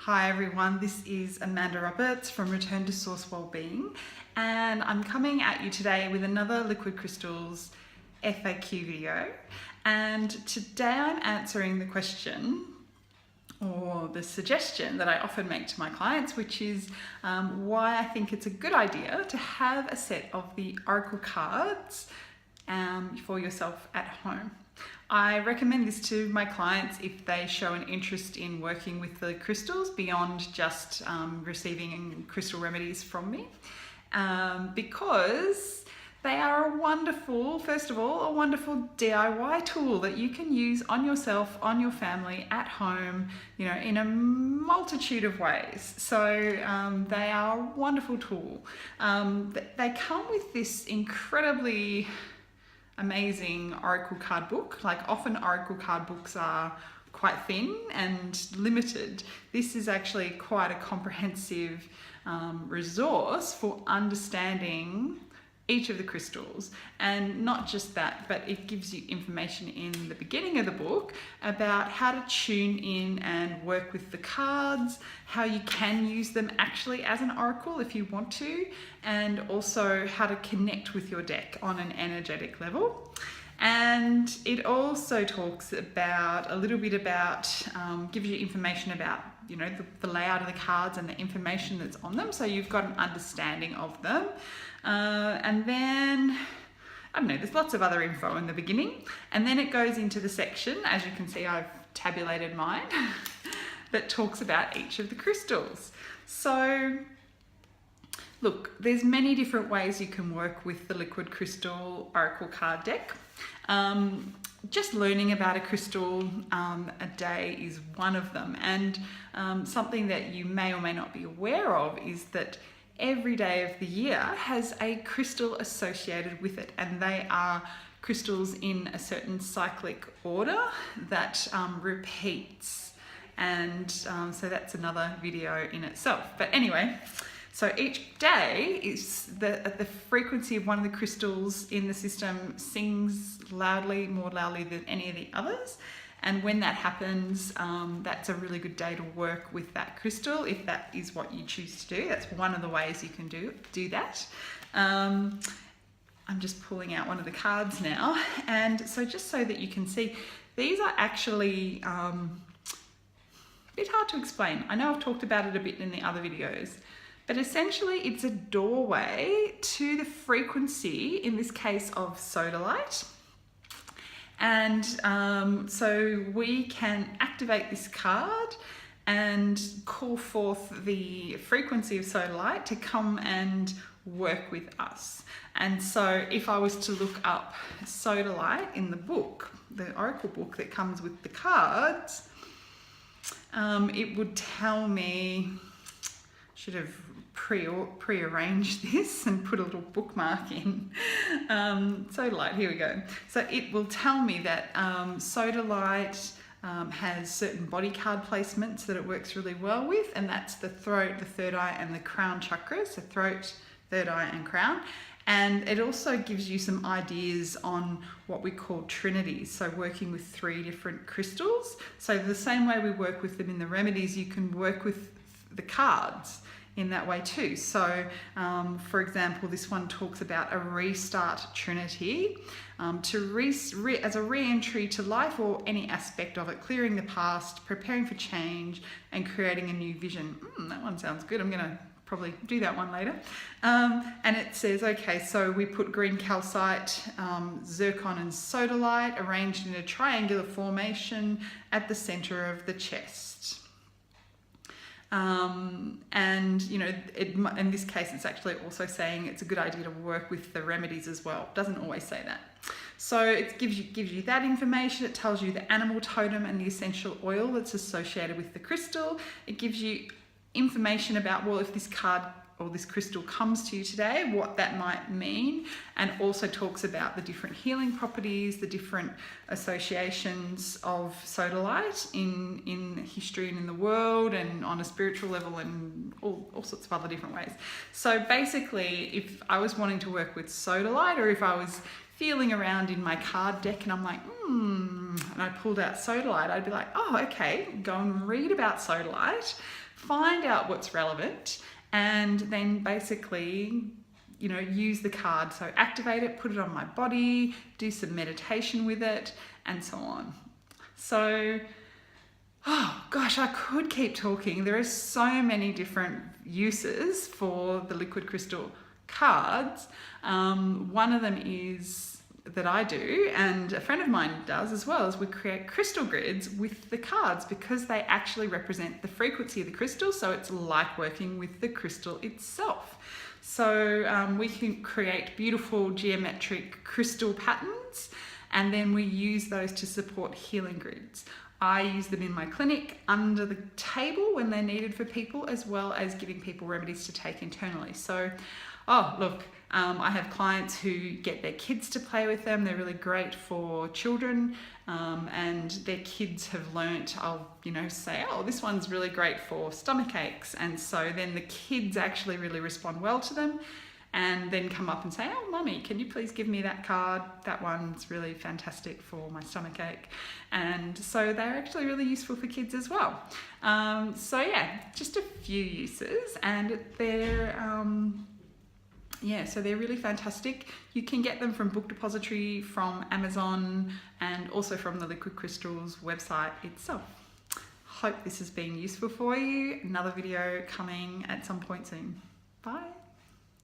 Hi everyone, this is Amanda Roberts from Return to Source Wellbeing, and I'm coming at you today with another Liquid Crystals FAQ video. And today I'm answering the question or the suggestion that I often make to my clients, which is why I think it's a good idea to have a set of the Oracle cards for yourself at home. I recommend this to my clients if they show an interest in working with the crystals beyond just receiving crystal remedies from me, because they are a wonderful, first of all, a wonderful DIY tool that you can use on yourself, on your family, at home, in a multitude of ways. So they are a wonderful tool. They come with this incredibly amazing Oracle card book. Like, often Oracle card books are quite thin and limited. This is actually quite a comprehensive resource for understanding each of the crystals. And not just that, but it gives you information in the beginning of the book about how to tune in and work with the cards, how you can use them actually as an oracle if you want to, and also how to connect with your deck on an energetic level. And it also talks about a little bit about, gives you information about the layout of the cards and the information that's on them, so you've got an understanding of them. And then, I don't know, there's lots of other info in the beginning, and then it goes into the section, as you can see I've tabulated mine, that talks about each of the crystals. So look, there's many different ways you can work with the Liquid Crystal Oracle card deck. Just learning about a crystal a day is one of them, and something that you may or may not be aware of is that every day of the year has a crystal associated with it, and they are crystals in a certain cyclic order that repeats, and so that's another video in itself. But anyway, so each day is the frequency of one of the crystals in the system sings loudly, more loudly than any of the others. And when that happens, that's a really good day to work with that crystal if that is what you choose to do. That's one of the ways you can do that. I'm just pulling out one of the cards now. And so just so that you can see, these are actually a bit hard to explain. I know I've talked about it a bit in the other videos, but essentially it's a doorway to the frequency, in this case of Sodalite. And so we can activate this card and call forth the frequency of Sodalite to come and work with us. And so if I was to look up Sodalite in the book, the Oracle book that comes with the cards, it would tell me, should have pre-arranged this and put a little bookmark in. Sodalite, here we go. So it will tell me that Sodalite has certain body card placements that it works really well with, and that's the throat, the third eye, and the crown chakras, so throat, third eye, and crown. And it also gives you some ideas on what we call trinities, so working with 3 different crystals. So the same way we work with them in the remedies, you can work with the cards in that way too. So for example, this one talks about a restart trinity, as a re-entry to life or any aspect of it, clearing the past, preparing for change, and creating a new vision. That one sounds good. I'm gonna probably do that one later. And it says, okay, so we put green calcite, zircon, and sodalite arranged in a triangular formation at the center of the chest. And in this case, it's actually also saying it's a good idea to work with the remedies as well. It doesn't always say that. So it gives you that information. It tells you the animal totem and the essential oil that's associated with the crystal. It gives you information about, well, if this card or this crystal comes to you today, what that might mean, and also talks about the different healing properties, the different associations of Sodalite in history and in the world, and on a spiritual level, and all sorts of other different ways. So basically, if I was wanting to work with Sodalite, or if I was feeling around in my card deck and I'm like, and I pulled out Sodalite, I'd be like, oh, okay, go and read about Sodalite, find out what's relevant, and then basically, you know, use the card. So activate it, put it on my body, do some meditation with it, and so on. So, oh gosh, I could keep talking. There are so many different uses for the liquid crystal cards. One of them is that I do, and a friend of mine does as well, is we create crystal grids with the cards because they actually represent the frequency of the crystal. So it's like working with the crystal itself. So we can create beautiful geometric crystal patterns, and then we use those to support healing grids. I use them in my clinic under the table when they're needed for people, as well as giving people remedies to take internally. So, oh, look, I have clients who get their kids to play with them. They're really great for children, and their kids have learnt, I'll, you know, say, oh, this one's really great for stomach aches. And so then the kids actually really respond well to them, and then come up and say, oh, mummy, can you please give me that card? That one's really fantastic for my stomach ache. And so they're actually really useful for kids as well. So yeah, just a few uses, and so they're really fantastic. You can get them from Book Depository, from Amazon, and also from the Liquid Crystals website itself. Hope this has been useful for you. Another video coming at some point soon. Bye.